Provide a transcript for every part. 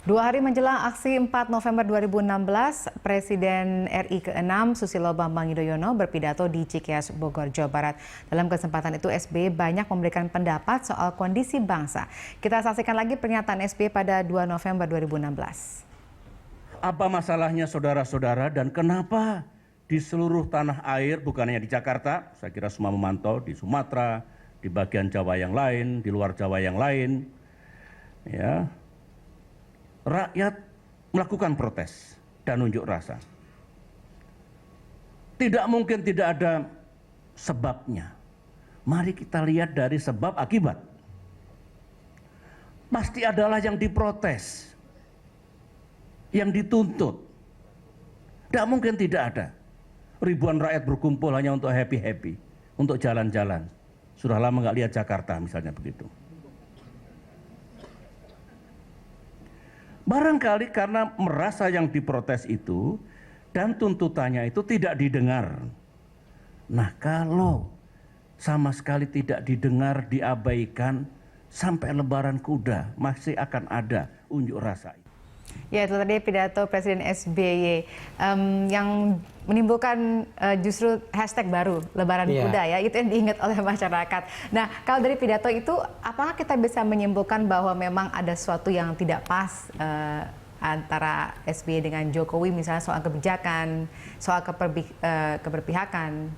Dua hari menjelang aksi 4 November 2016, Presiden RI ke-6 Susilo Bambang Yudhoyono berpidato di Cikeas, Bogor, Jawa Barat. Dalam kesempatan itu, SBY banyak memberikan pendapat soal kondisi bangsa. Kita saksikan lagi pernyataan SBY pada 2 November 2016. Apa masalahnya saudara-saudara dan kenapa di seluruh tanah air, bukan hanya di Jakarta, saya kira semua memantau, di Sumatera, di bagian Jawa yang lain, di luar Jawa yang lain, ya, rakyat melakukan protes dan unjuk rasa. Tidak mungkin tidak ada sebabnya. Mari kita lihat dari sebab akibat. Pasti adalah yang diprotes, yang dituntut. Tidak mungkin tidak ada. Ribuan rakyat berkumpul hanya untuk happy-happy, untuk jalan-jalan. Sudah lama nggak lihat Jakarta misalnya begitu. Barangkali karena merasa yang diprotes itu dan tuntutannya itu tidak didengar. Nah, kalau sama sekali tidak didengar, diabaikan, sampai lebaran kuda masih akan ada unjuk rasa. Ya, itu tadi pidato Presiden SBY yang menimbulkan justru hashtag baru Lebaran Kuda ya, itu yang diingat oleh masyarakat. Nah, kalau dari pidato itu, apakah kita bisa menyimpulkan bahwa memang ada sesuatu yang tidak pas antara SBY dengan Jokowi, misalnya soal kebijakan, soal keberpihakan?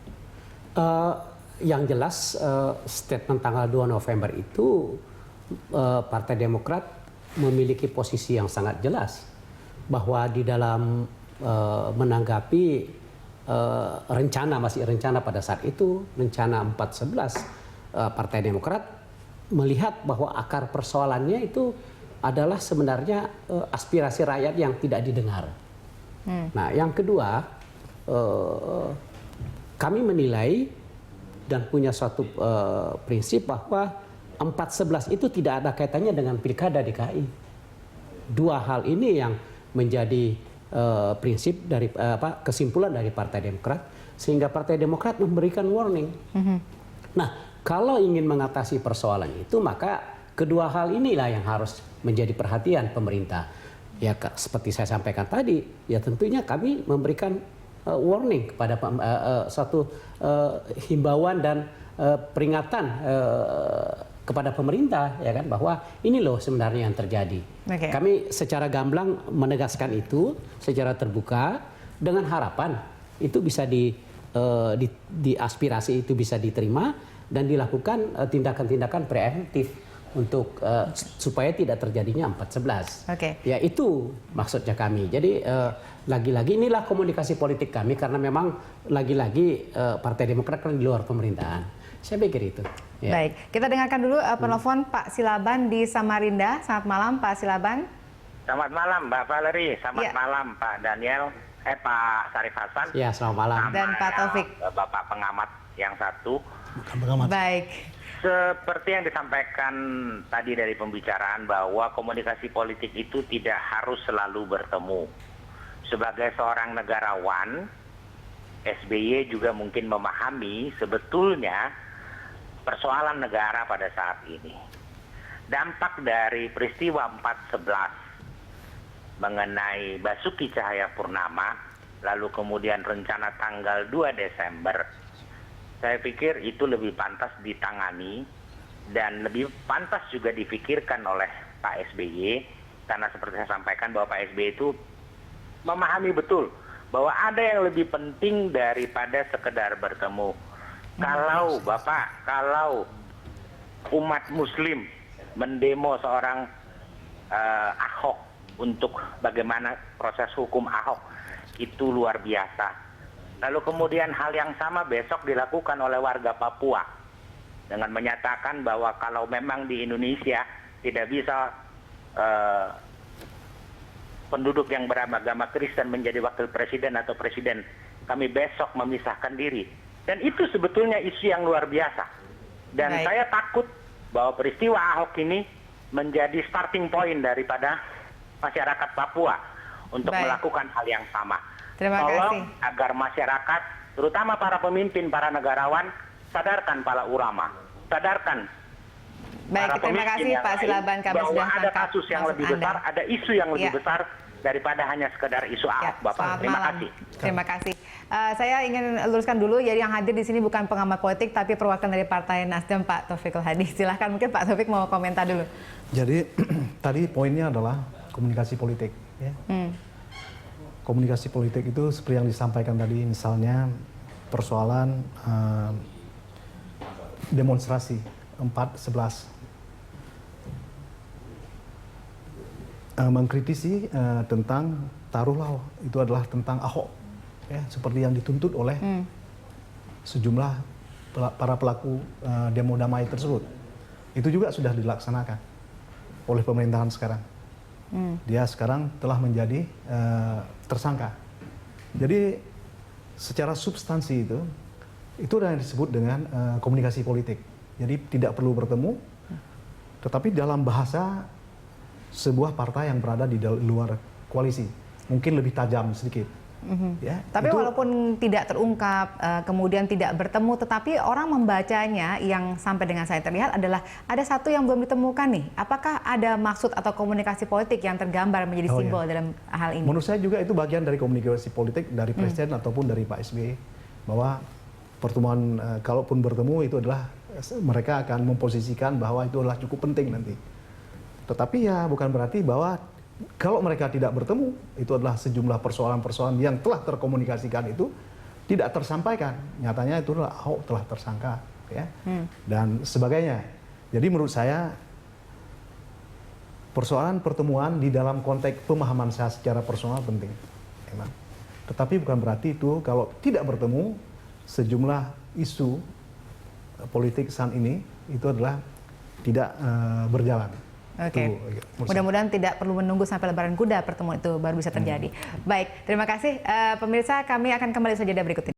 Yang jelas statement tanggal 2 November itu Partai Demokrat memiliki posisi yang sangat jelas bahwa di dalam menanggapi masih rencana pada saat itu, rencana 411, Partai Demokrat melihat bahwa akar persoalannya itu adalah sebenarnya aspirasi rakyat yang tidak didengar. Nah, yang kedua, kami menilai dan punya suatu prinsip bahwa 411 itu tidak ada kaitannya dengan Pilkada DKI. Dua hal ini yang menjadi prinsip dari kesimpulan dari Partai Demokrat, sehingga Partai Demokrat memberikan warning. Nah, kalau ingin mengatasi persoalan itu, maka kedua hal inilah yang harus menjadi perhatian pemerintah. Ya, seperti saya sampaikan tadi, ya tentunya kami memberikan warning kepada satu himbauan dan peringatan kepada pemerintah, ya kan, bahwa ini loh sebenarnya yang terjadi. Kami secara gamblang menegaskan itu secara terbuka dengan harapan itu bisa di aspirasi itu bisa diterima dan dilakukan tindakan-tindakan preemptif untuk supaya tidak terjadinya 411. Ya, itu maksudnya kami. Jadi lagi-lagi inilah komunikasi politik kami, karena memang lagi-lagi Partai Demokrat kan di luar pemerintahan. Saya pikir itu. Ya. Baik, kita dengarkan dulu penelpon Pak Silaban di Samarinda. Selamat malam Pak Silaban. Selamat malam Mbak Valerie, selamat malam Pak Daniel, Pak Sarif Hasan. Ya, selamat malam. Dan Pak Taufik. Bapak pengamat yang satu. Baik. Seperti yang disampaikan tadi dari pembicaraan, bahwa komunikasi politik itu tidak harus selalu bertemu. Sebagai seorang negarawan, SBY juga mungkin memahami sebetulnya persoalan negara pada saat ini. Dampak dari peristiwa 411 mengenai Basuki Cahayapurnama, lalu kemudian rencana tanggal 2 Desember, saya pikir itu lebih pantas ditangani dan lebih pantas juga difikirkan oleh Pak SBY, karena seperti saya sampaikan bahwa Pak SBY itu memahami betul bahwa ada yang lebih penting daripada sekedar bertemu. Kalau Bapak, kalau umat Muslim mendemo seorang Ahok untuk bagaimana proses hukum Ahok, itu luar biasa. Lalu kemudian hal yang sama besok dilakukan oleh warga Papua dengan menyatakan bahwa kalau memang di Indonesia tidak bisa penduduk yang beragama Kristen menjadi wakil presiden atau presiden, kami besok memisahkan diri. Dan itu sebetulnya isu yang luar biasa. Dan saya takut bahwa peristiwa Ahok ini menjadi starting point daripada masyarakat Papua untuk melakukan hal yang sama. Tolong agar masyarakat, terutama para pemimpin, para negarawan, sadarkan para ulama, sadarkan Baik, para terima pemimpin kasih yang Pak lain Silaban, kami bahwa sudah ada tangkap kasus yang maksud lebih Anda. besar, ada isu yang lebih Ya. besar daripada hanya sekedar isu Ya, Ahok, Bapak. selamat Terima malam. kasih. Terima kasih. Saya ingin luruskan dulu, jadi yang hadir di sini bukan pengamat politik, tapi perwakilan dari Partai Nasdem, Pak Taufikul Hadi. Silahkan, mungkin Pak Taufik mau komentar dulu. Jadi tadi poinnya adalah komunikasi politik. Ya. Komunikasi politik itu seperti yang disampaikan tadi, misalnya persoalan demonstrasi 4/11. Mengkritisi tentang, taruhlah itu adalah tentang Ahok, ya, seperti yang dituntut oleh sejumlah para pelaku demo damai tersebut. Itu juga sudah dilaksanakan oleh pemerintahan sekarang. Dia sekarang telah menjadi tersangka. Jadi secara substansi itu yang disebut dengan komunikasi politik. Jadi tidak perlu bertemu, tetapi dalam bahasa sebuah partai yang berada di luar koalisi, mungkin lebih tajam sedikit. Ya, Tapi walaupun tidak terungkap, kemudian tidak bertemu, tetapi orang membacanya yang sampai dengan saya terlihat adalah ada satu yang belum ditemukan nih. Apakah ada maksud atau komunikasi politik yang tergambar menjadi simbol dalam hal ini? Menurut saya juga itu bagian dari komunikasi politik dari Presiden ataupun dari Pak SBY, bahwa pertemuan kalaupun bertemu itu adalah mereka akan memposisikan bahwa itu adalah cukup penting nanti. Tetapi ya bukan berarti bahwa kalau mereka tidak bertemu, itu adalah sejumlah persoalan-persoalan yang telah terkomunikasikan itu tidak tersampaikan. Nyatanya itu adalah Ahok telah tersangka, ya, dan sebagainya. Jadi menurut saya persoalan pertemuan di dalam konteks pemahaman saya secara personal penting, memang. Tetapi bukan berarti itu kalau tidak bertemu sejumlah isu politik saat ini itu adalah tidak berjalan. Oke, mudah-mudahan tidak perlu menunggu sampai Lebaran Kuda pertemuan itu baru bisa terjadi. Baik, terima kasih pemirsa. Kami akan kembali saja berikut ini.